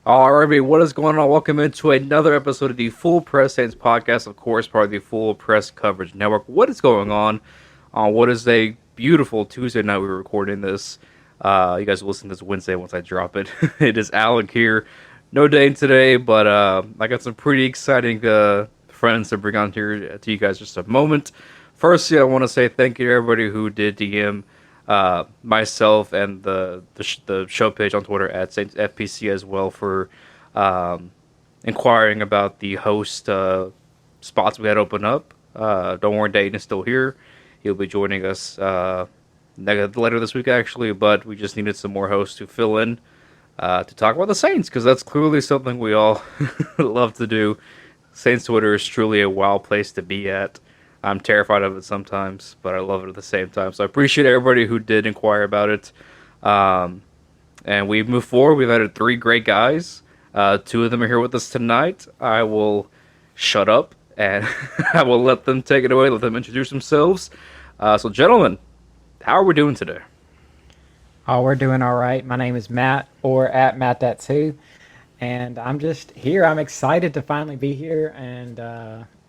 All right, everybody, what is going on? Welcome into another episode of the Full Press Saints podcast, of course, part of the Full Press Coverage Network. What is going on? What is a beautiful Tuesday night we're recording this. You guys will listen to this Wednesday once I drop it. It is Alec here. No Dane today, but I got some pretty exciting friends to bring on here to you guys just a moment. Firstly, I want to say thank you to everybody who did DM myself and the show page on Twitter at Saints FPC as well for um, inquiring about the host spots we had open up. Don't worry, Dayton is still here. He'll be joining us later this week, actually, but we just needed some more hosts to fill in to talk about the Saints because that's clearly something we all love to do. Saints Twitter is truly a wild place to be at. I'm terrified of it sometimes, but I love it at the same time. So I appreciate everybody who did inquire about it. Um, and we've moved forward. We've added three great guys. Two of them are here with us tonight. I will shut up and I will let them take it away, let them introduce themselves. So, gentlemen, how are we doing today? Oh, we're doing all right. My name is Matt, or at Matt That's Who, and I'm just here. I'm excited to finally be here, and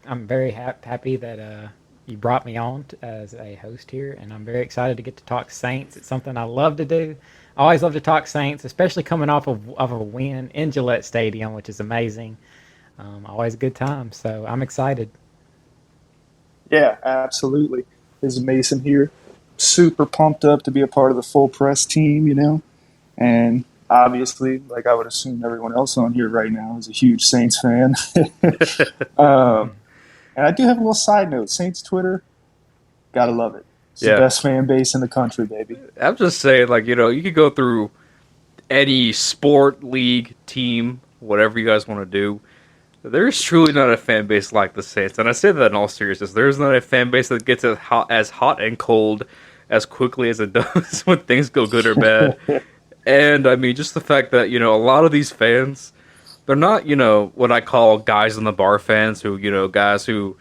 I'm very happy that you brought me on as a host here, and I'm very excited to get to talk Saints. It's something I love to do. I always love to talk Saints, especially coming off of a win in Gillette Stadium, which is amazing. Always a good time, so I'm excited. Yeah, absolutely. This is Mason here. Super pumped up to be a part of the full press team. And obviously, like I would assume everyone else on here right now is a huge Saints fan. um, and I do have a little side note. Saints Twitter, gotta love it. It's the Yeah, best fan base in the country, baby. I'm just saying, like, you could go through any sport, league, team, whatever you guys want to do. There's truly not a fan base like the Saints, and I say that in all seriousness. There's not a fan base that gets as hot and cold as quickly as it does when things go good or bad. And I mean, just the fact that a lot of these fans, they're not what I call guys in the bar fans who guys who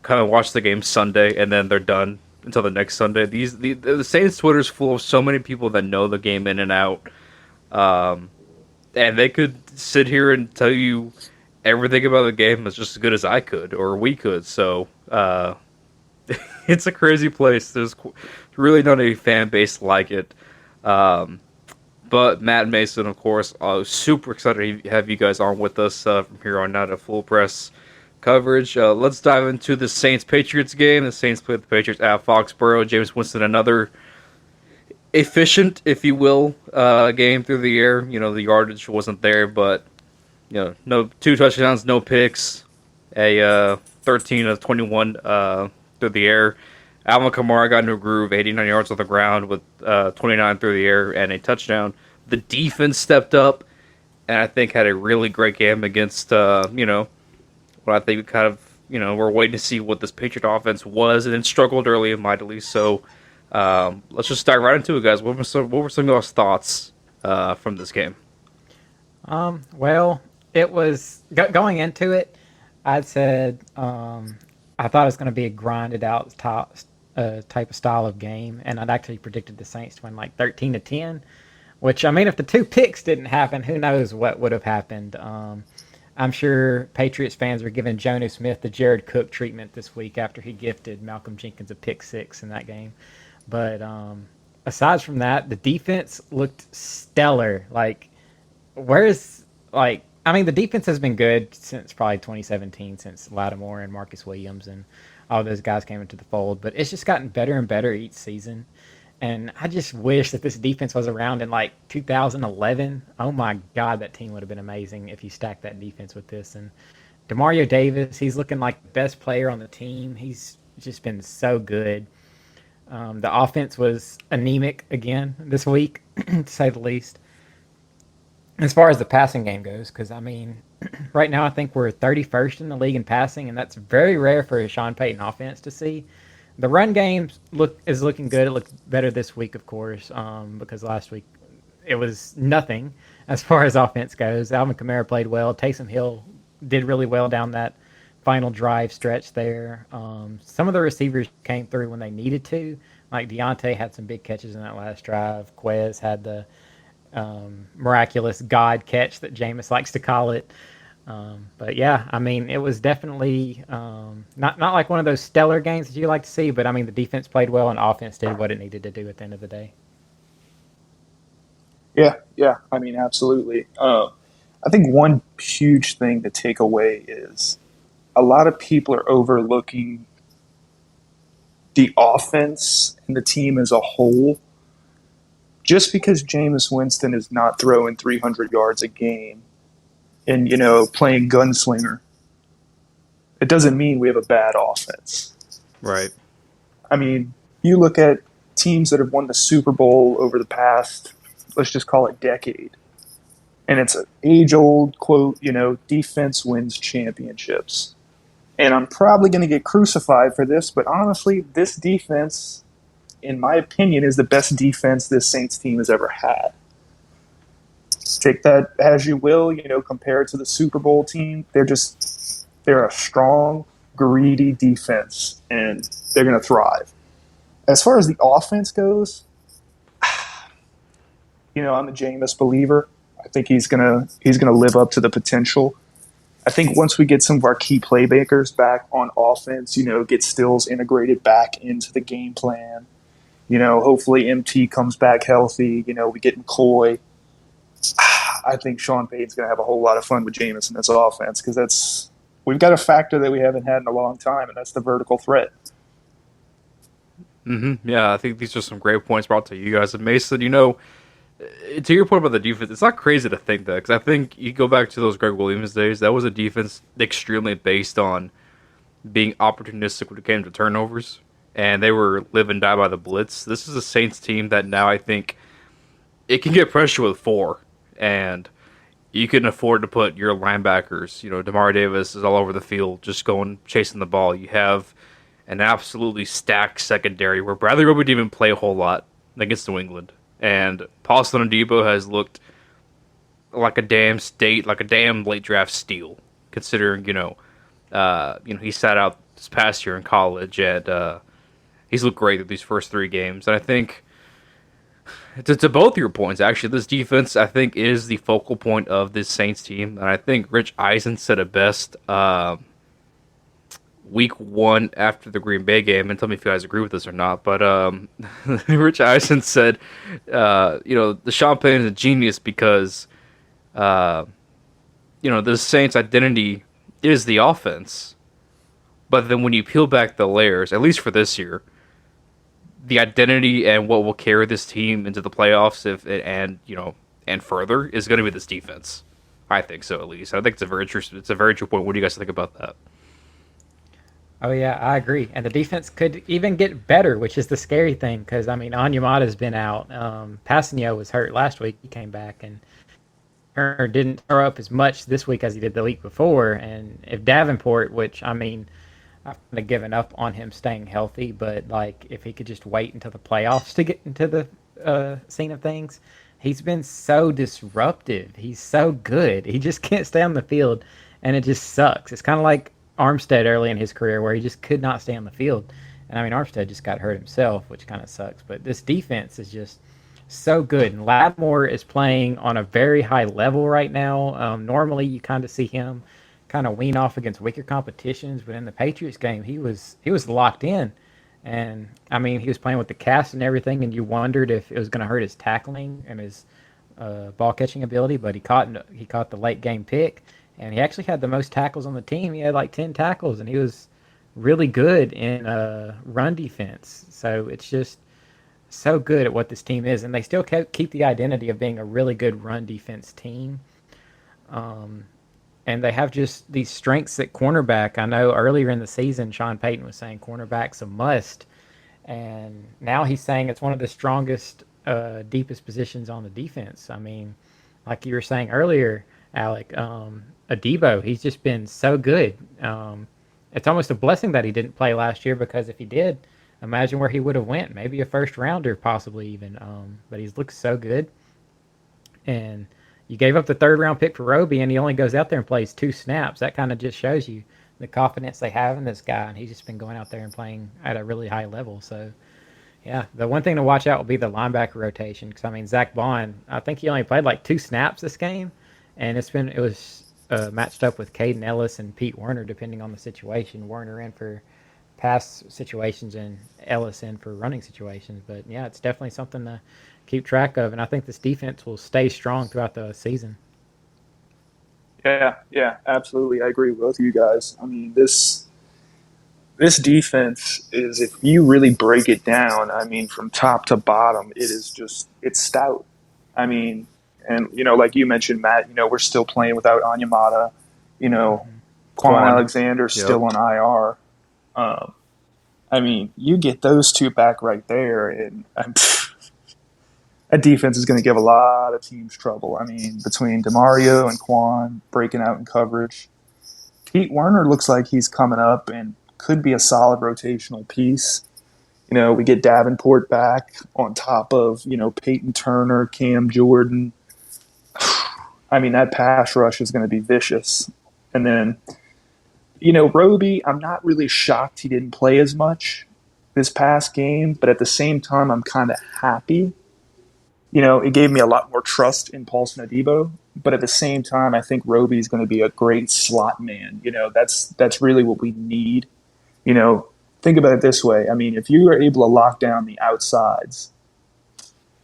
kind of watch the game Sunday and then they're done until the next Sunday. The Saints Twitter's full of so many people that know the game in and out, um, and they could sit here and tell you everything about the game is just as good as I could or we could. So it's a crazy place. There's really not a fan base like it. Um, but Matt and Mason, of course, super excited to have you guys on with us from here on out at Full Press coverage. Let's dive into the Saints Patriots game. The Saints played the Patriots at Foxborough. James Winston, another efficient, if you will, game through the air. The yardage wasn't there, but no two touchdowns, no picks, a 13 of 21 through the air. Alvin Kamara got into a groove, 89 yards on the ground with 29 through the air and a touchdown. The defense stepped up and I think had a really great game against, what I think kind of, we're waiting to see what this Patriot offense was and then struggled early and mightily. So let's just dive right into it, guys. What were some of y'all's thoughts from this game? Well, it was going into it. I said I thought it was going to be a grinded out type of style of game, and I'd actually predicted the Saints to win like 13-10. Which, I mean, if the two picks didn't happen, who knows what would have happened. I'm sure Patriots fans are giving Jonnu Smith the Jared Cook treatment this week after he gifted Malcolm Jenkins a pick six in that game. But aside from that, the defense looked stellar. The defense has been good since probably 2017, since Lattimore and Marcus Williams and all those guys came into the fold. But it's just gotten better and better each season. And I just wish that this defense was around in like 2011. Oh my God, that team would have been amazing if you stacked that defense with this. And Demario Davis, he's looking like the best player on the team. He's just been so good. The offense was anemic again this week, to say the least. As far as the passing game goes, because I mean, right now I think we're 31st in the league in passing, and that's very rare for a Sean Payton offense to see. The run game is looking good. It looked better this week, of course, because last week it was nothing as far as offense goes. Alvin Kamara played well. Taysom Hill did really well down that final drive stretch there. Some of the receivers came through when they needed to. Like Deontay had some big catches in that last drive. Quez had the miraculous God catch that Jameis likes to call it. But yeah, I mean, it was definitely not like one of those stellar games that you like to see, but I mean, the defense played well and offense did what it needed to do at the end of the day. Yeah, yeah. I mean, absolutely. I think one huge thing to take away is a lot of people are overlooking the offense and the team as a whole. Just because Jameis Winston is not throwing 300 yards a game and, playing gunslinger, it doesn't mean we have a bad offense. Right. I mean, you look at teams that have won the Super Bowl over the past, let's just call it decade, and it's an age-old quote, defense wins championships. And I'm probably going to get crucified for this, but honestly, this defense, in my opinion, is the best defense this Saints team has ever had. Take that as you will, compared to the Super Bowl team. They're a strong, greedy defense, and they're going to thrive. As far as the offense goes, I'm a Jameis believer. I think he's gonna live up to the potential. I think once we get some of our key playmakers back on offense, get Stills integrated back into the game plan. Hopefully MT comes back healthy. We get McCoy. I think Sean Payton's going to have a whole lot of fun with Jameis in this offense because we've got a factor that we haven't had in a long time, and that's the vertical threat. Yeah, I think these are some great points brought to you guys. And Mason, to your point about the defense, it's not crazy to think that because I think you go back to those Greg Williams days. That was a defense extremely based on being opportunistic when it came to turnovers, and they were live and die by the blitz. This is a Saints team that now I think it can get pressure with four, and you can afford to put your linebackers. Damar Davis is all over the field, just going chasing the ball. You have an absolutely stacked secondary where Bradley Roby didn't even play a whole lot against New England. And Paulson Adebo has looked like a damn late draft steal, considering he sat out this past year in college, and he's looked great at these first three games. And I think to both your points, actually, this defense I think is the focal point of this Saints team, and I think Rich Eisen said it best week one after the Green Bay game, and tell me if you guys agree with this or not, but Rich Eisen said, the Sean Payton is a genius because, the Saints' identity is the offense, but then when you peel back the layers, at least for this year, the identity and what will carry this team into the playoffs and further is going to be this defense. I think so, at least. I think it's a very true point. What do you guys think about that? Oh yeah, I agree. And the defense could even get better, which is the scary thing because I mean Onyemata's been out. Passanio was hurt last week. He came back and Turner didn't throw up as much this week as he did the week before. And if Davenport, which I mean, I've kind of given up on him staying healthy, but like if he could just wait until the playoffs to get into the scene of things, he's been so disruptive. He's so good. He just can't stay on the field, and it just sucks. It's kind of like Armstead early in his career where he just could not stay on the field. And I mean, Armstead just got hurt himself, which kind of sucks. But this defense is just so good. And Lattimore is playing on a very high level right now. Normally, you kind of see him kind of wean off against weaker competitions, but in the Patriots game, he was locked in. And I mean, he was playing with the cast and everything, and you wondered if it was going to hurt his tackling and his ball catching ability. But he caught the late game pick. And he actually had the most tackles on the team. He had like 10 tackles, and he was really good in run defense. So it's just so good at what this team is. And they still keep the identity of being a really good run defense team. And they have just these strengths at cornerback. I know earlier in the season, Sean Payton was saying cornerback's a must. And now he's saying it's one of the strongest, deepest positions on the defense. I mean, like you were saying earlier, Alec, Adebo, he's just been so good. It's almost a blessing that he didn't play last year because if he did, imagine where he would have went. Maybe a first rounder, possibly even. But he's looked so good. And you gave up the third round pick for Roby, and he only goes out there and plays 2 snaps. That kind of just shows you the confidence they have in this guy. And he's just been going out there and playing at a really high level. So Yeah, the one thing to watch out will be the linebacker rotation because I mean Zach Bond, I think he only played like 2 snaps this game, and it was matched up with Caden Ellis and Pete Werner depending on the situation. Werner in for pass situations and Ellis in for running situations, but yeah, it's definitely something to keep track of, and I think this defense will stay strong throughout the season. Yeah, yeah, absolutely. I agree with both of you guys. I mean, this defense is, if you really break it down, I mean, from top to bottom, it is just, it's stout. I mean, and, like you mentioned, Matt, we're still playing without Anyamata. You know, Hmm. Quan Quan. Alexander's Yep. still on IR. I mean, you get those two back right there, and that defense is going to give a lot of teams trouble. I mean, between Demario and Quan breaking out in coverage, Pete Werner looks like he's coming up and could be a solid rotational piece. We get Davenport back on top of, Peyton Turner, Cam Jordan. I mean, that pass rush is going to be vicious. And then, Roby, I'm not really shocked he didn't play as much this past game, but at the same time, I'm kind of happy. It gave me a lot more trust in Paulson Adebo. But at the same time, I think Roby is going to be a great slot man. That's really what we need. You know, think about it this way. I mean, if you are able to lock down the outsides,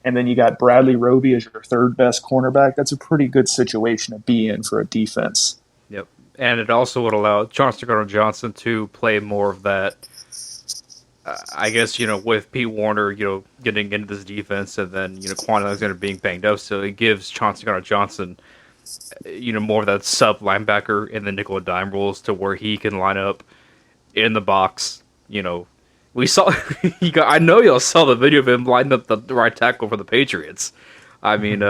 and then you got Bradley Roby as your third best cornerback, that's a pretty good situation to be in for a defense. Yep. And it also would allow Johnston Gardner Johnson to play more of that. I guess with Pete Warner, getting into this defense, and then Quan Alexander being banged up, so it gives Johnston Gardner Johnson, more of that sub linebacker in the nickel and dime rules to where he can line up in the box. We saw. I know y'all saw the video of him lining up the right tackle for the Patriots. I mean,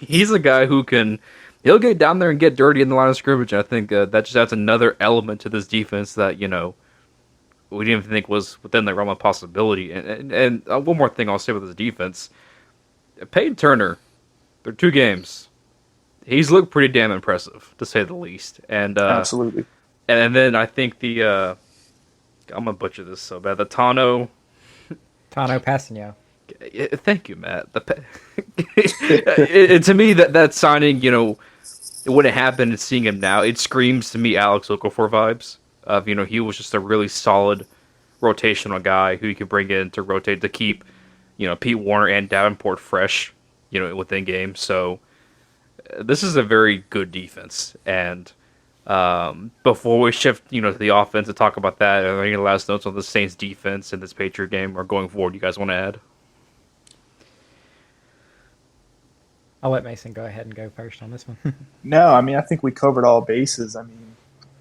he's a guy who can. He'll get down there and get dirty in the line of scrimmage. And I think that just adds another element to this defense that we didn't even think was within the realm of possibility. And one more thing I'll say with this defense, Peyton Turner, they're 2 games. He's looked pretty damn impressive, to say the least. Absolutely. And then I think I'm gonna butcher this so bad. The Tano Passanio. thank you, Matt. To me that signing, when it happened and seeing him now, it screams to me Alex Okafor vibes. Of he was just a really solid rotational guy who you could bring in to rotate to keep Pete Warner and Davenport fresh within games. So this is a very good defense. And before we shift to the offense and talk about that, are there any last notes on the Saints defense in this Patriot game or going forward you guys want to add? I'll let Mason go ahead and go first on this one. No, I mean, I think we covered all bases. I mean,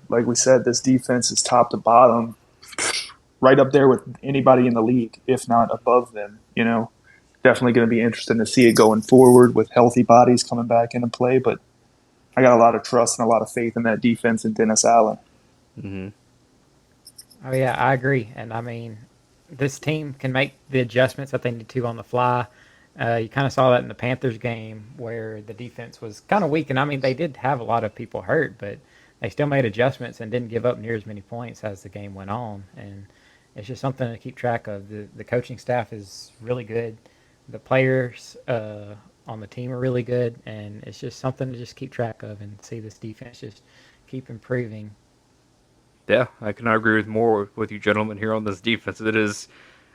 like we said, this defense is top to bottom, right up there with anybody in the league, if not above them. Definitely going to be interesting to see it going forward with healthy bodies coming back into play. But I got a lot of trust and a lot of faith in that defense and Dennis Allen. Mm-hmm. Oh yeah, I agree. And I mean, this team can make the adjustments that they need to on the fly. You kind of saw that in the Panthers game where the defense was kind of weak, and I mean they did have a lot of people hurt, but they still made adjustments and didn't give up near as many points as the game went on. And it's just something to keep track of. The coaching staff is really good. The players on the team are really good, and it's just something to just keep track of and see this defense just keep improving. Yeah, I cannot agree with more with you gentlemen here on this defense. It is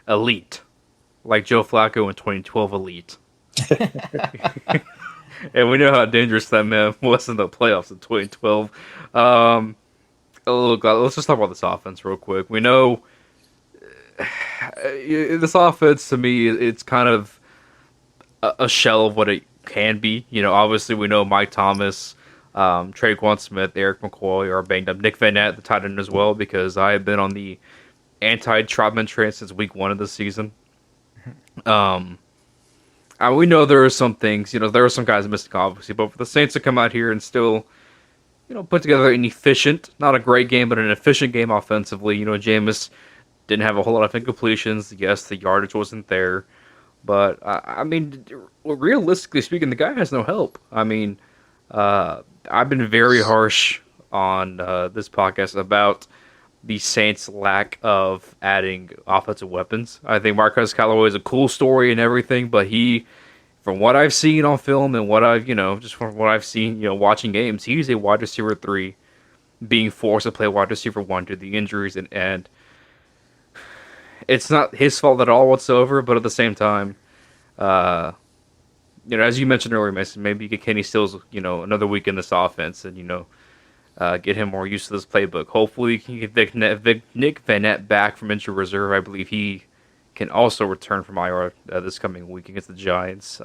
elite, like Joe Flacco in 2012 elite. And we know how dangerous that man was in the playoffs in 2012. Look, let's just talk about this offense real quick. We know this offense, to me, it's kind of a shell of what it can be. Obviously we know Mike Thomas, Traquan Smith, Eric McCoy are banged up. Nick Van Nant, the tight end as well, because I have been on the anti-Trotman train since week 1 of the season. We know there are some things, there are some guys missing, obviously, but for the Saints to come out here and still, put together an efficient, not a great game, but an efficient game offensively. Jameis didn't have a whole lot of incompletions. Yes, the yardage wasn't there, but I mean, realistically speaking, the guy has no help. I mean, I've been very harsh on this podcast about the Saints' lack of adding offensive weapons. I think Marquez Callaway is a cool story and everything, but he, from what I've seen on film and what I've, just from what I've seen, watching games, he's a wide receiver three being forced to play wide receiver one due to the injuries, and it's not his fault at all whatsoever. But at the same time, uh, as you mentioned earlier, Mason, maybe you get Kenny Stills, another week in this offense, and get him more used to this playbook. Hopefully, you can get Nick Vanette back from injured reserve. I believe he can also return from IR this coming week against the Giants.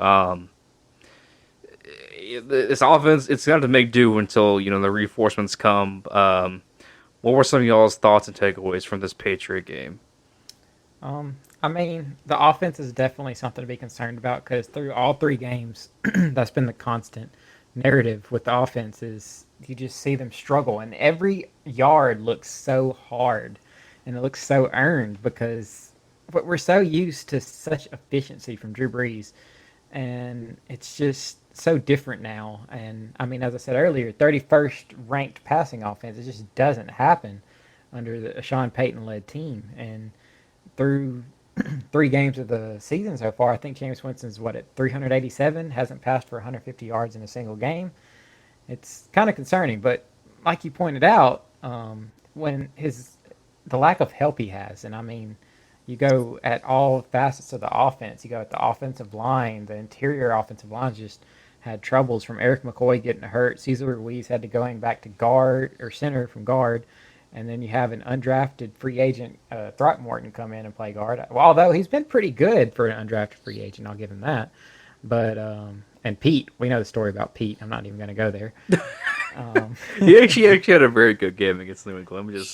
This offense, it's got to make do until the reinforcements come. What were some of y'all's thoughts and takeaways from this Patriot game? I mean, the offense is definitely something to be concerned about because through all three games, that's been the constant narrative with the offense is you just see them struggle, and every yard looks so hard and it looks so earned because we're so used to such efficiency from Drew Brees, and it's just so different now. And I mean, as I said earlier, 31st ranked passing offense, it just doesn't happen under the Sean Payton led team. And through three games of the season so far, I think Jameis Winston's at 387, hasn't passed for 150 yards in a single game. It's kind of concerning, but like you pointed out, when the lack of help he has, and I mean, you go at all facets of the offense. You go at the offensive line, the interior offensive lines just had troubles from Eric McCoy getting hurt. Cesar Ruiz had to going back to guard or center from guard. And then you have an undrafted free agent, Throckmorton, come in and play guard. Well, although he's been pretty good for an undrafted free agent, I'll give him that. But and Pete, we know the story about Pete. I'm not even going to go there. He actually had a very good game against New England.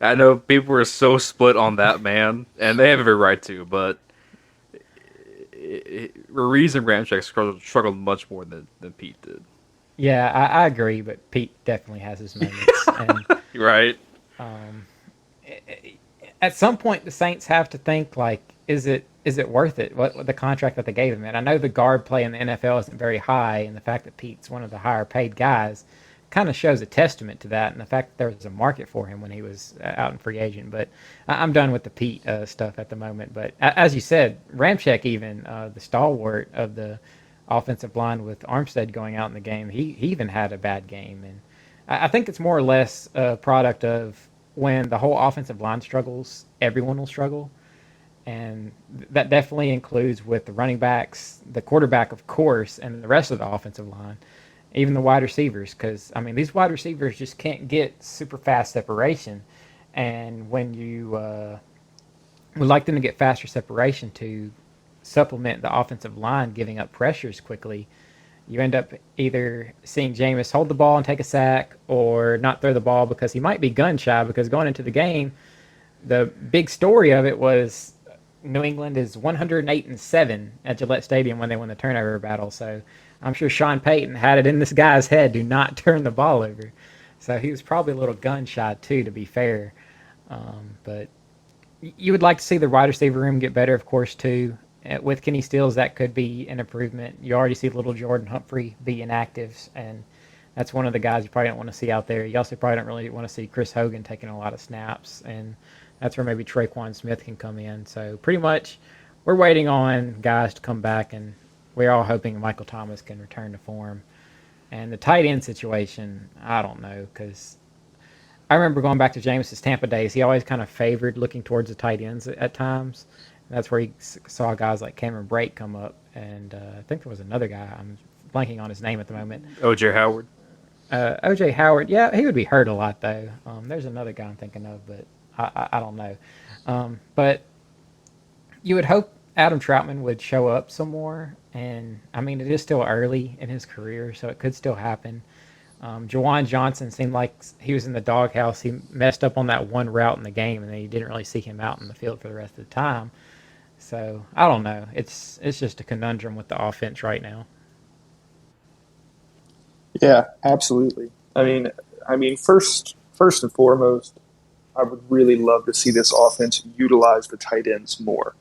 I know people were so split on that man, and they have every right to. But Ruiz and Ramczyk struggled much more than Pete did. Yeah, I agree, but Pete definitely has his moments. And right. At some point, the Saints have to think like, is it worth it? What the contract that they gave him? And I know the guard play in the NFL isn't very high, and the fact that Pete's one of the higher paid guys kind of shows a testament to that, and the fact that there was a market for him when he was out in free agent. But I'm done with the Pete stuff at the moment. But as you said, Ramczyk, even the stalwart of the offensive line with Armstead going out in the game, he even had a bad game. And I think it's more or less a product of when the whole offensive line struggles, everyone will struggle. And that definitely includes with the running backs, the quarterback, of course, and the rest of the offensive line, even the wide receivers. Because, I mean, these wide receivers just can't get super fast separation. And when you would like them to get faster separation to supplement the offensive line giving up pressures quickly, you end up either seeing Jameis hold the ball and take a sack or not throw the ball because he might be gun shy, because going into the game, the big story of it was New England is 108-7 at Gillette Stadium when they won the turnover battle. So I'm sure Sean Payton had it in this guy's head, do not turn the ball over. So he was probably a little gun shy too, to be fair. But you would like to see the wide receiver room get better, of course, too. With Kenny Stills, that could be an improvement. You already see little Jordan Humphrey be inactive, and that's one of the guys you probably don't want to see out there. You also probably don't really want to see Chris Hogan taking a lot of snaps, and that's where maybe Traquan Smith can come in. So pretty much we're waiting on guys to come back, and we're all hoping Michael Thomas can return to form. And the tight end situation, I don't know, because I remember going back to Jameis's Tampa days, he always kind of favored looking towards the tight ends at times. That's where he saw guys like Cameron Brake come up, and I think there was another guy. I'm blanking on his name at the moment. O.J. Howard. O.J. Howard, yeah, he would be hurt a lot, though. There's another guy I'm thinking of, but I don't know. But you would hope Adam Troutman would show up some more, and, I mean, it is still early in his career, so it could still happen. Jawan Johnson seemed like he was in the doghouse. He messed up on that one route in the game, and then you didn't really see him out in the field for the rest of the time. So I don't know. It's just a conundrum with the offense right now. Yeah, absolutely. First and foremost, I would really love to see this offense utilize the tight ends more.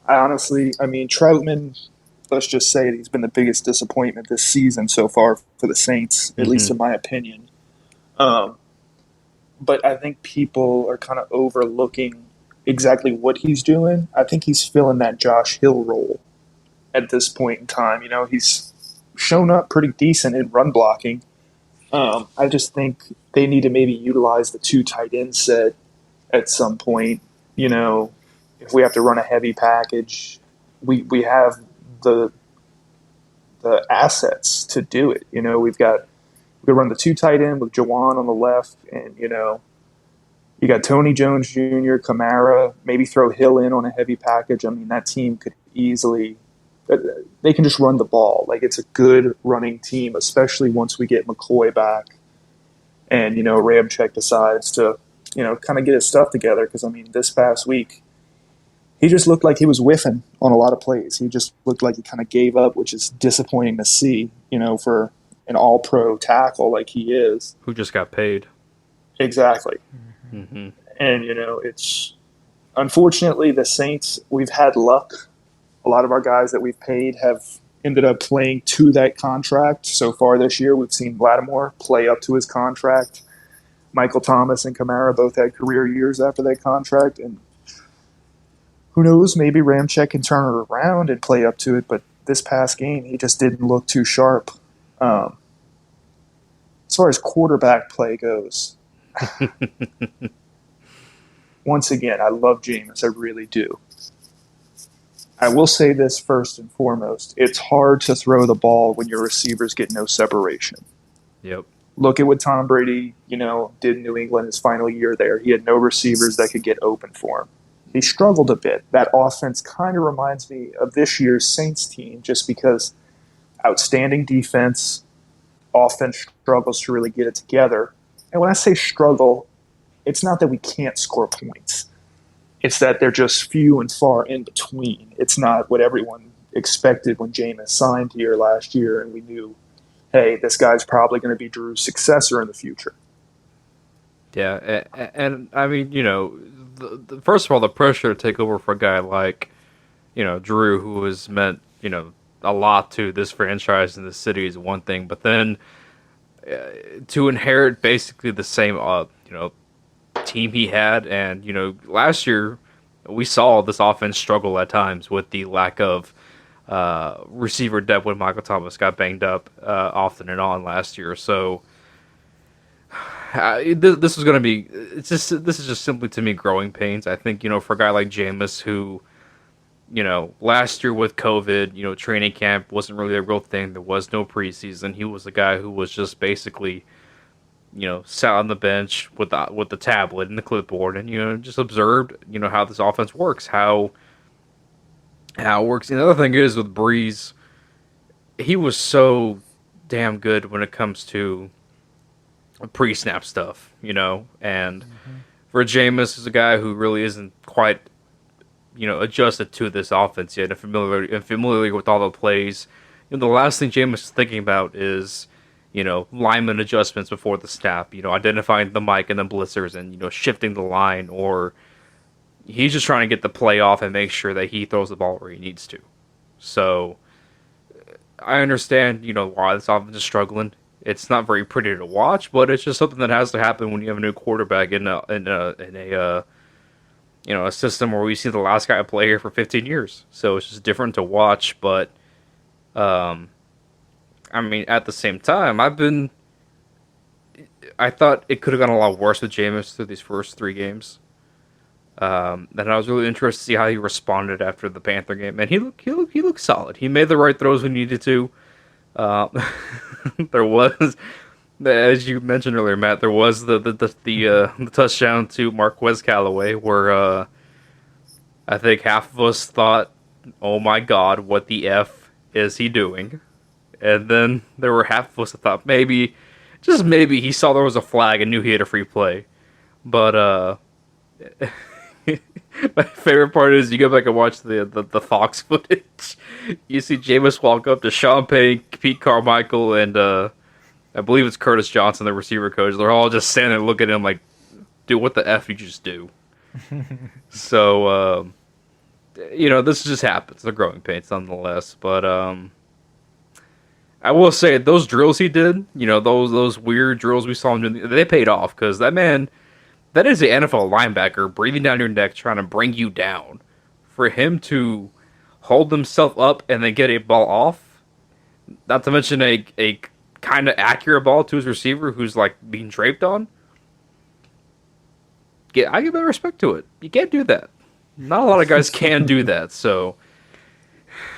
Troutman, let's just say he's been the biggest disappointment this season so far for the Saints, at least in my opinion. but I think people are kind of overlooking exactly what he's doing. I think he's filling that Josh Hill role at this point in time. You know, he's shown up pretty decent in run blocking. I just think they need to maybe utilize the two tight end set at some point. You know, if we have to run a heavy package, we have the the assets to do it. You know, we could run the two tight end with Jawan on the left, and you got Tony Jones Jr., Kamara, maybe throw Hill in on a heavy package. I mean, that team could easily they can just run the ball. Like, it's a good running team, especially once we get McCoy back and Ramczyk decides to kind of get his stuff together. Because I mean, this past week he just looked like he was whiffing on a lot of plays. He just looked like he kind of gave up, which is disappointing to see. For an all-pro tackle like he is, Who just got paid. exactly. Mm-hmm. And it's unfortunately the Saints. We've had luck. A lot of our guys that we've paid have ended up playing to that contract. So far this year, we've seen Lattimore play up to his contract. Michael Thomas and Kamara both had career years after that contract, and who knows, maybe Ramczyk can turn it around and play up to it. But this past game, he just didn't look too sharp. As far as quarterback play goes, once again, I love Jameis. I really do. I will say this first and foremost. It's hard to throw the ball when your receivers get no separation. Yep. Look at what Tom Brady, did in New England his final year there. He had no receivers that could get open for him. He struggled a bit. That offense kind of reminds me of this year's Saints team just because outstanding defense, offense struggles to really get it together. And when I say struggle, it's not that we can't score points. It's that they're just few and far in between. It's not what everyone expected when Jameis signed here last year, and we knew, hey, this guy's probably going to be Drew's successor in the future. Yeah, and I mean, first of all, the pressure to take over for a guy like, Drew, who has meant, a lot to this franchise and this city is one thing, but then to inherit basically the same, team he had, and last year we saw this offense struggle at times with the lack of receiver depth when Michael Thomas got banged up often and on last year. So this is going to be this is just simply to me growing pains. I think for a guy like Jameis who last year with COVID, training camp wasn't really a real thing. There was no preseason. He was a guy who was just basically sat on the bench with the tablet and the clipboard and just observed how this offense works, how it works. And the other thing is with Breeze, he was so damn good when it comes to pre-snap stuff, and for Jameis is a guy who really isn't quite adjusted to this offense yet and familiar with all the plays. The last thing Jameis is thinking about is lineman adjustments before the snap, identifying the mic and the blitzers and, shifting the line, or he's just trying to get the play off and make sure that he throws the ball where he needs to. So I understand, why this offense is struggling. It's not very pretty to watch, but it's just something that has to happen when you have a new quarterback in a system where we see the last guy play here for 15 years. So it's just different to watch, but I mean, at the same time, I thought it could have gone a lot worse with Jameis through these first 3 games. And I was really interested to see how he responded after the Panther game. And he looked solid. He made the right throws when he needed to. There was, as you mentioned earlier, Matt, there was the touchdown to Marquez Callaway where I think half of us thought, oh my God, what the F is he doing? And then there were half of us that thought maybe, just maybe, he saw there was a flag and knew he had a free play. But my favorite part is you go back and watch the Fox footage. You see Jameis walk up to Sean Payne, Pete Carmichael, and I believe it's Curtis Johnson, the receiver coach. They're all just standing there looking at him like, dude, what the F did you just do? So, this just happens. They're growing pains nonetheless. But I will say those drills he did, those weird drills we saw him doing, they paid off because that man, That is an NFL linebacker breathing down your neck, trying to bring you down. For him to hold himself up and then get a ball off, not to mention a kind of accurate ball to his receiver who's like being draped on. I give a respect to it. You can't do that. Not a lot of guys can do that. So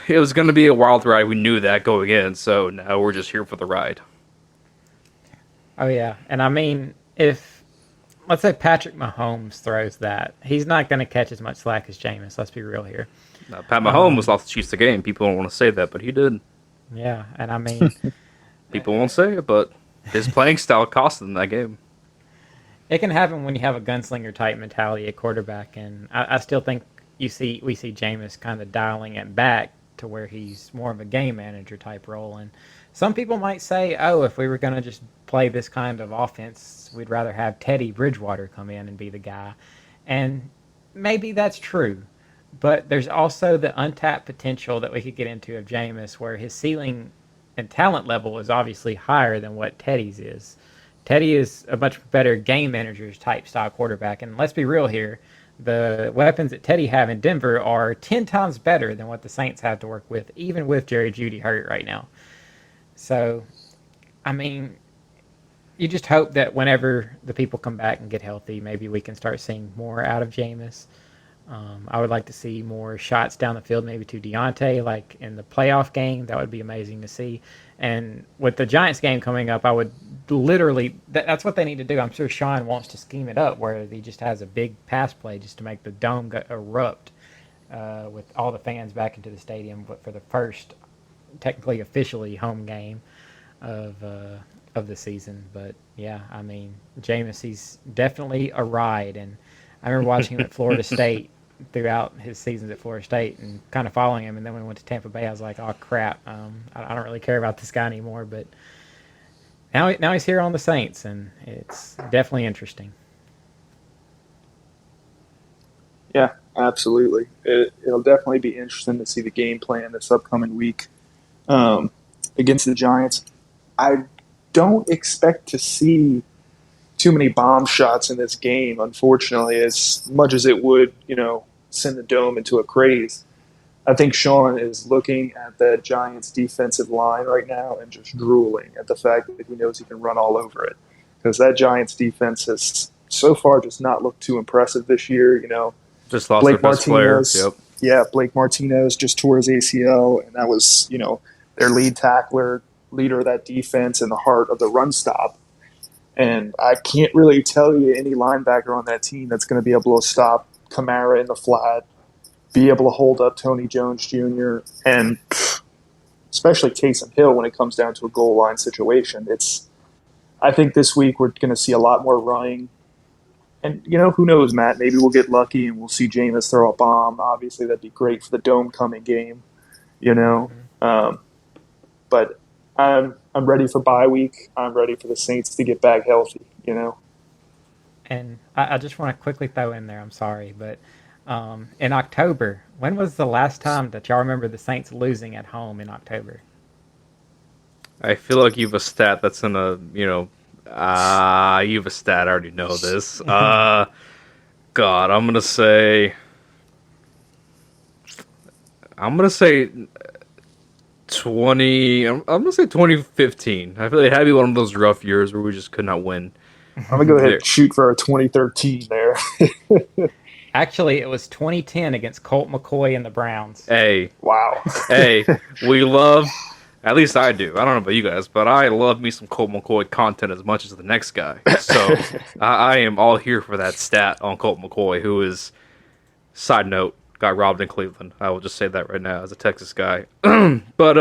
it was going to be a wild ride. We knew that going in. So now we're just here for the ride. Oh yeah, and I mean, if let's say Patrick Mahomes throws that, he's not going to catch as much slack as Jameis. Let's be real here. Now, Pat Mahomes lost the Chiefs the game. People don't want to say that, but he did. Yeah, and I mean, People won't say it, but his playing style cost them that game. it can happen when you have a gunslinger type mentality at quarterback, and I still think we see Jameis kind of dialing it back to where he's more of a game manager type role. And some people might say, oh, if we were going to just play this kind of offense, we'd rather have Teddy Bridgewater come in and be the guy. And maybe that's true. But there's also the untapped potential that we could get into of Jameis, where his ceiling and talent level is obviously higher than what Teddy's is. Teddy is a much better game manager type style quarterback. And let's be real here. The weapons that Teddy have in Denver are 10 times better than what the Saints have to work with, even with Jerry Jeudy hurt right now. So, I mean, you just hope that whenever the people come back and get healthy, maybe we can start seeing more out of Jameis. I would like to see more shots down the field, maybe to Deontay, like in the playoff game. That would be amazing to see. And with the Giants game coming up, I would literally, that's what they need to do. I'm sure Sean wants to scheme it up where he just has a big pass play just to make the dome erupt with all the fans back into the stadium, but for the first, technically officially home game of the season. But yeah, I mean, Jameis, he's definitely a ride. And I remember watching him at Florida State throughout his seasons at Florida State and kind of following him. And then when we went to Tampa Bay, I was like, oh, crap. I don't really care about this guy anymore. But now he's here on the Saints, and it's definitely interesting. Yeah, absolutely. It'll definitely be interesting to see the game plan this upcoming week against the Giants. I don't expect to see too many bomb shots in this game, unfortunately, as much as it would, send the dome into a craze. I think Sean is looking at the Giants' defensive line right now and just drooling at the fact that he knows he can run all over it. Because that Giants' defense has so far just not looked too impressive this year. Just lost Blake their best player. Yep. Yeah, Blake Martinez just tore his ACL, and that was, their lead tackler, leader of that defense, and the heart of the run stop. And I can't really tell you any linebacker on that team that's going to be able to stop Kamara in the flat, be able to hold up Tony Jones Jr., and especially Taysom Hill when it comes down to a goal line situation. I think this week we're going to see a lot more running. And, who knows, Matt? Maybe we'll get lucky and we'll see Jameis throw a bomb. Obviously, that'd be great for the dome coming game, But I'm ready for bye week. I'm ready for the Saints to get back healthy, And I just want to quickly throw in there, I'm sorry, but in October, when was the last time that y'all remember the Saints losing at home in October? I feel like you have a stat that's in a, you have a stat. I already know this. God, I'm going to say 2015. I feel like it had to be one of those rough years where we just could not win. I'm going to go ahead and shoot for a 2013 there. Actually, it was 2010 against Colt McCoy and the Browns. Hey. Wow. Hey, we love, at least I do. I don't know about you guys, but I love me some Colt McCoy content as much as the next guy. So I am all here for that stat on Colt McCoy, who is, side note, got robbed in Cleveland. I will just say that right now as a Texas guy. But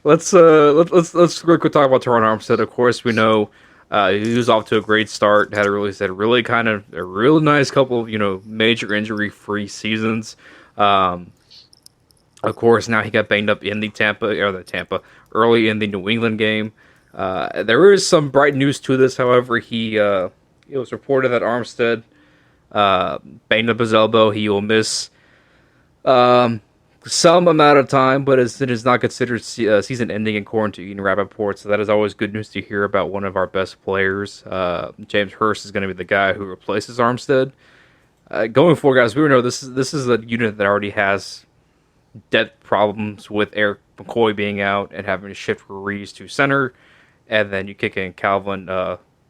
let's real quick talk about Teron Armstead. Of course, we know he was off to a great start. Had a really kind of a real nice couple of major injury free seasons. Of course, now he got banged up in the early in the New England game. There is some bright news to this, however. It was reported that Armstead banged up his elbow. He will miss some amount of time, but it is not considered season-ending in quarantine. Rappaport, so that is always good news to hear about one of our best players. James Hurst is going to be the guy who replaces Armstead. Going forward, guys, we know this is a unit that already has depth problems with Eric McCoy being out and having to shift Ruiz to center, and then you kick in Calvin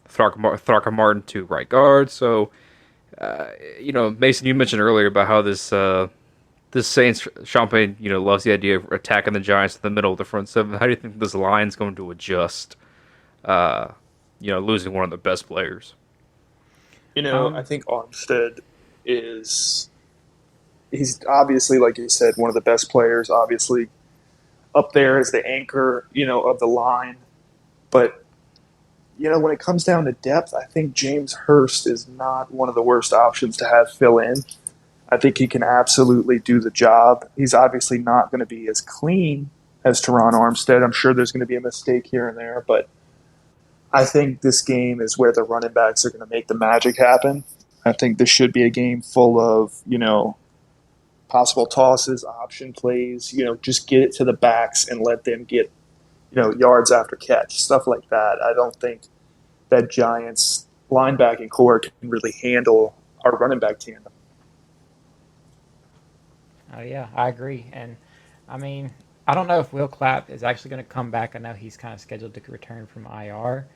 Thrakar-Martin to right guard. So, Mason, you mentioned earlier about how this Saints Champagne, loves the idea of attacking the Giants in the middle of the front seven. How do you think this line's going to adjust? Losing one of the best players. I think Armstead he's obviously, like you said, one of the best players, obviously up there as the anchor, of the line. But, when it comes down to depth, I think James Hurst is not one of the worst options to have fill in. I think he can absolutely do the job. He's obviously not going to be as clean as Teron Armstead. I'm sure there's going to be a mistake here and there, but I think this game is where the running backs are going to make the magic happen. I think this should be a game full of, possible tosses, option plays, just get it to the backs and let them get, yards after catch, stuff like that. I don't think that Giants linebacking core can really handle our running back tandem. Oh yeah, I agree. And I mean, I don't know if Will Clapp is actually going to come back. I know he's kind of scheduled to return from IR,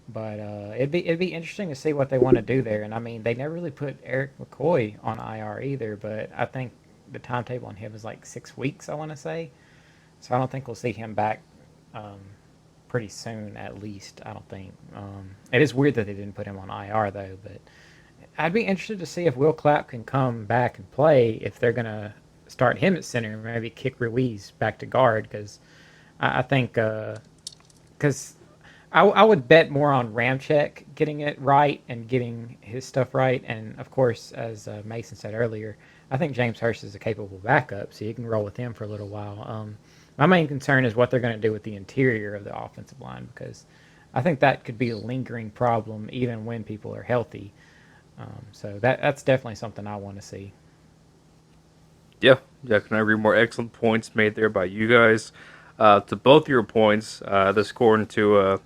but it'd be interesting to see what they want to do there. And I mean, they never really put Eric McCoy on IR either, but I think the timetable on him is like 6 weeks, I want to say. So I don't think we'll see him back pretty soon, at least. I don't think. It is weird that they didn't put him on IR though, but I'd be interested to see if Will Clapp can come back and play if they're gonna start him at center, maybe kick Ruiz back to guard, because I think because I would bet more on Ramczyk getting it right and getting his stuff right, and of course, as Mason said earlier, I think James Hurst is a capable backup, so you can roll with him for a little while. My main concern is what they're going to do with the interior of the offensive line, because I think that could be a lingering problem even when people are healthy. So that's definitely something I want to see. Yeah, can I agree more? Excellent points made there by you guys. To both your points, this according to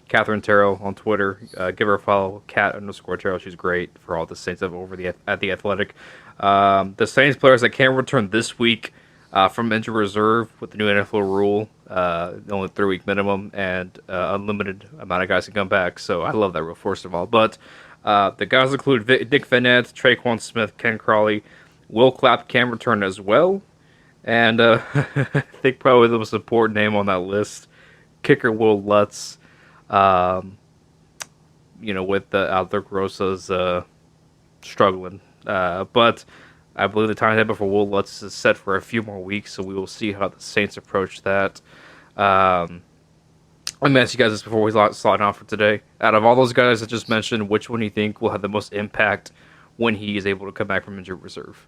Catherine Terrell on Twitter. Give her a follow, cat_Terrell. She's great for all the Saints up over at the Athletic. The Saints players that can return this week from injured reserve with the new NFL rule, only 3-week minimum and unlimited amount of guys can come back. So I love that rule, first of all. But the guys include Nick Vannett, Traquan Smith, Ken Crawley. Will Clapp can return as well. And I think probably the most important name on that list, kicker Will Lutz. With Alec Rosa's struggling. But I believe the timetable for Will Lutz is set for a few more weeks, so we will see how the Saints approach that. Let me ask you guys this before we slide off for today. Out of all those guys I just mentioned, which one do you think will have the most impact when he is able to come back from injured reserve?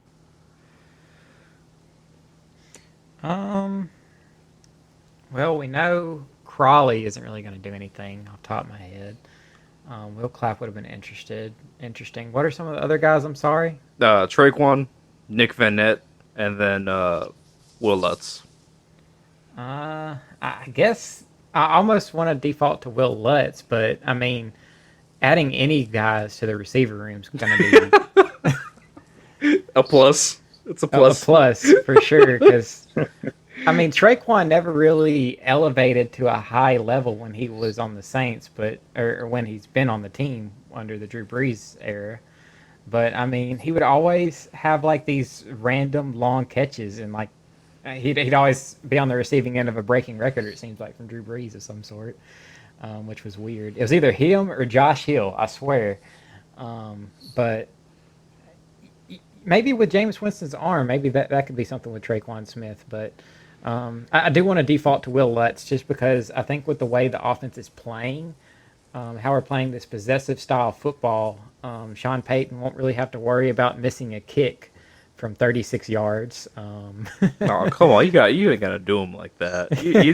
Well, we know Crawley isn't really going to do anything off the top of my head. Will Clapp would have been interesting. What are some of the other guys? I'm sorry. Traquan, Nick Vannett, and then Will Lutz. I guess I almost want to default to Will Lutz, but I mean, adding any guys to the receiver room is going to be a plus. It's a plus. A plus for sure, because I mean, Traquan never really elevated to a high level when he was on the Saints, or when he's been on the team under the Drew Brees era. But I mean, he would always have like these random long catches, and like he'd always be on the receiving end of a breaking record. It seems like from Drew Brees of some sort, which was weird. It was either him or Josh Hill, I swear. But maybe with Jameis Winston's arm, maybe that could be something with Traquan Smith. But I do want to default to Will Lutz just because I think with the way the offense is playing, how we're playing this possessive style football, Sean Payton won't really have to worry about missing a kick from 36 yards. Oh, come on. You ain't got to do them like that. You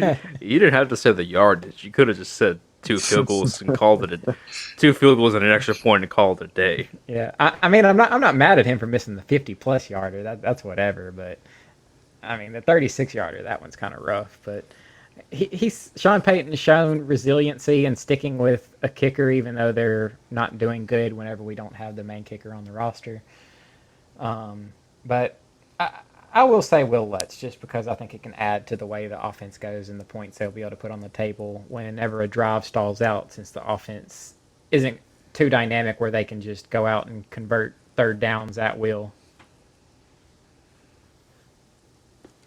didn't have to say the yardage. You could have just said 2 field goals and called it 2 field goals and an extra point and called it a day. Yeah. I mean, I'm not mad at him for missing the 50-plus yarder. That's whatever, but I mean, the 36-yarder, that one's kind of rough, but he's Sean Payton's shown resiliency and sticking with a kicker, even though they're not doing good whenever we don't have the main kicker on the roster. But I will say Will Lutz, just because I think it can add to the way the offense goes and the points they'll be able to put on the table whenever a drive stalls out, since the offense isn't too dynamic where they can just go out and convert third downs at will.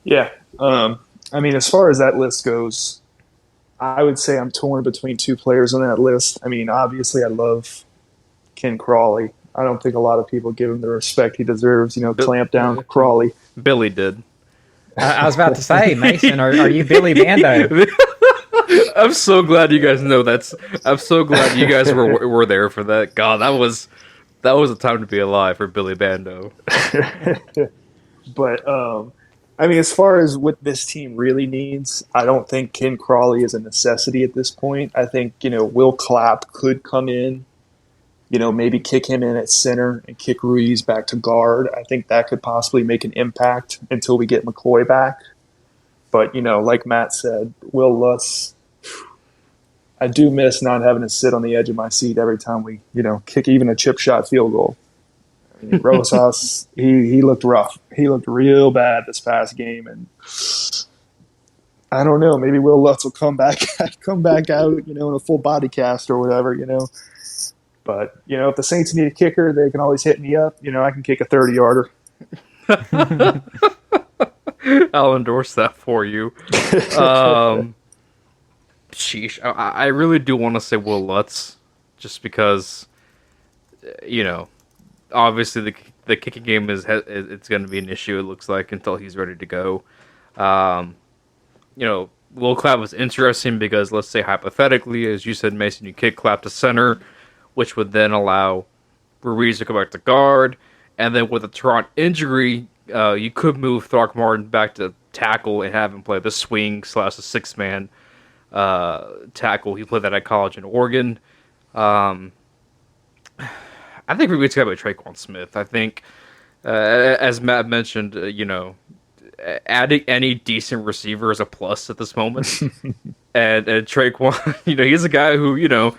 Yeah. I mean, as far as that list goes, I would say I'm torn between two players on that list. I mean, obviously, I love Ken Crawley. I don't think a lot of people give him the respect he deserves. Clamp down Crawley. Billy did. I was about to say, Mason, are you Billy Bando? I'm so glad you guys know that's. I'm so glad you guys were there for that. God, that was a time to be alive for Billy Bando. But I mean, as far as what this team really needs, I don't think Ken Crawley is a necessity at this point. I think Will Clapp could come in. Maybe kick him in at center and kick Ruiz back to guard. I think that could possibly make an impact until we get McCoy back. But, like Matt said, Will Lutz, I do miss not having to sit on the edge of my seat every time we, kick even a chip shot field goal. I mean, Rosas, he looked rough. He looked real bad this past game. And I don't know, maybe Will Lutz will come back out, in a full body cast or whatever, But, if the Saints need a kicker, they can always hit me up. I can kick a 30-yarder. I'll endorse that for you. Sheesh. I really do want to say Will Lutz, just because, obviously the kicking game it's going to be an issue, it looks like, until he's ready to go. Will Clapp was interesting because, let's say hypothetically, as you said, Mason, you kick Clapp to center, which would then allow Ruiz to go back to guard. And then with a Toronto injury, you could move Throckmorton back to tackle and have him play the swing / the six-man tackle. He played that at college in Oregon. I think Ruiz got by Traquan Smith. I think, as Matt mentioned, adding any decent receiver is a plus at this moment. and Traquan, he's a guy who, you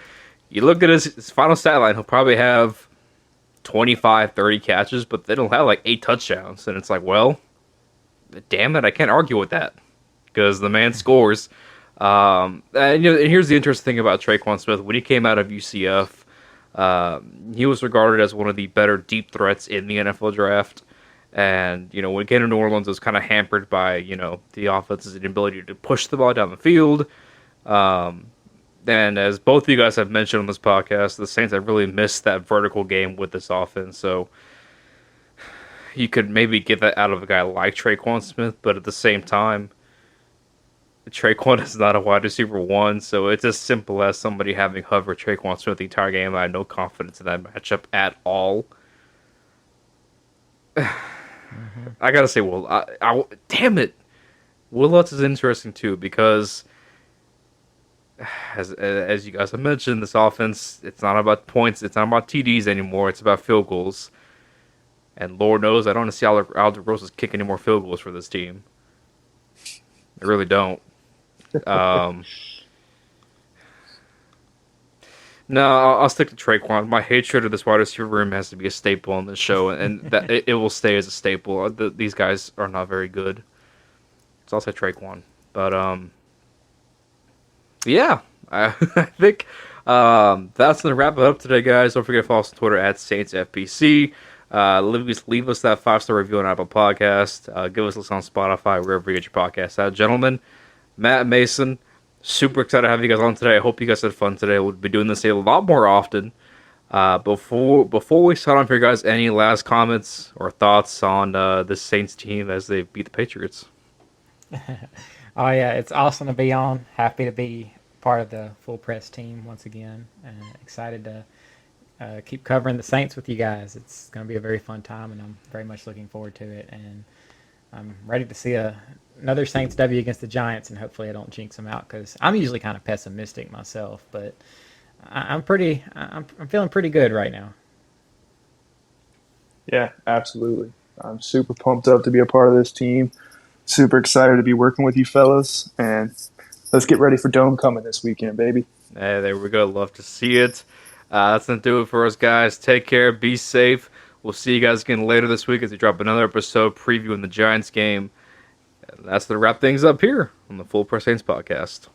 look at his final stat line, he'll probably have 25, 30 catches, but then he'll have like 8 touchdowns. And it's like, well, damn it, I can't argue with that because the man scores. And here's the interesting thing about Traquan Smith. When he came out of UCF, he was regarded as one of the better deep threats in the NFL draft. And, when he came to New Orleans, it was kind of hampered by, the offense's inability to push the ball down the field. And as both of you guys have mentioned on this podcast, the Saints have really missed that vertical game with this offense. So you could maybe get that out of a guy like Traquan Smith, but at the same time, Traquan is not a wide receiver one, so it's as simple as somebody having hover Traquan Smith the entire game. I have no confidence in that matchup at all. I gotta say, damn it, Will Lutz is interesting too, because as you guys have mentioned, this offense, it's not about points, it's not about TDs anymore, it's about field goals. And Lord knows I don't want to see Aldo Rosas kick any more field goals for this team. I really don't. No, I'll stick to Traquan. My hatred of this wide receiver room has to be a staple on this show, and that it will stay as a staple. These guys are not very good. So I'll say Traquan. But, yeah, I think that's going to wrap it up today, guys. Don't forget to follow us on Twitter at SaintsFPC. Leave us that 5-star review on Apple Podcast. Give us a listen on Spotify, wherever you get your podcasts at. Gentlemen, Matt, Mason, super excited to have you guys on today. I hope you guys had fun today. We'll be doing this a lot more often. Before we sign off here, guys, any last comments or thoughts on this Saints team as they beat the Patriots? Oh, yeah, it's awesome to be on. Happy to be part of the full press team once again. And excited to keep covering the Saints with you guys. It's going to be a very fun time, and I'm very much looking forward to it. And I'm ready to see another Saints W against the Giants, and hopefully I don't jinx them out, because I'm usually kind of pessimistic myself, but I'm feeling pretty good right now. Yeah, absolutely. I'm super pumped up to be a part of this team. Super excited to be working with you fellas, and let's get ready for Dome coming this weekend, baby. Hey, there we go. Love to see it. That's going to do it for us, guys. Take care. Be safe. We'll see you guys again later this week as we drop another episode previewing the Giants game. And that's to wrap things up here on the Full Press Saints podcast.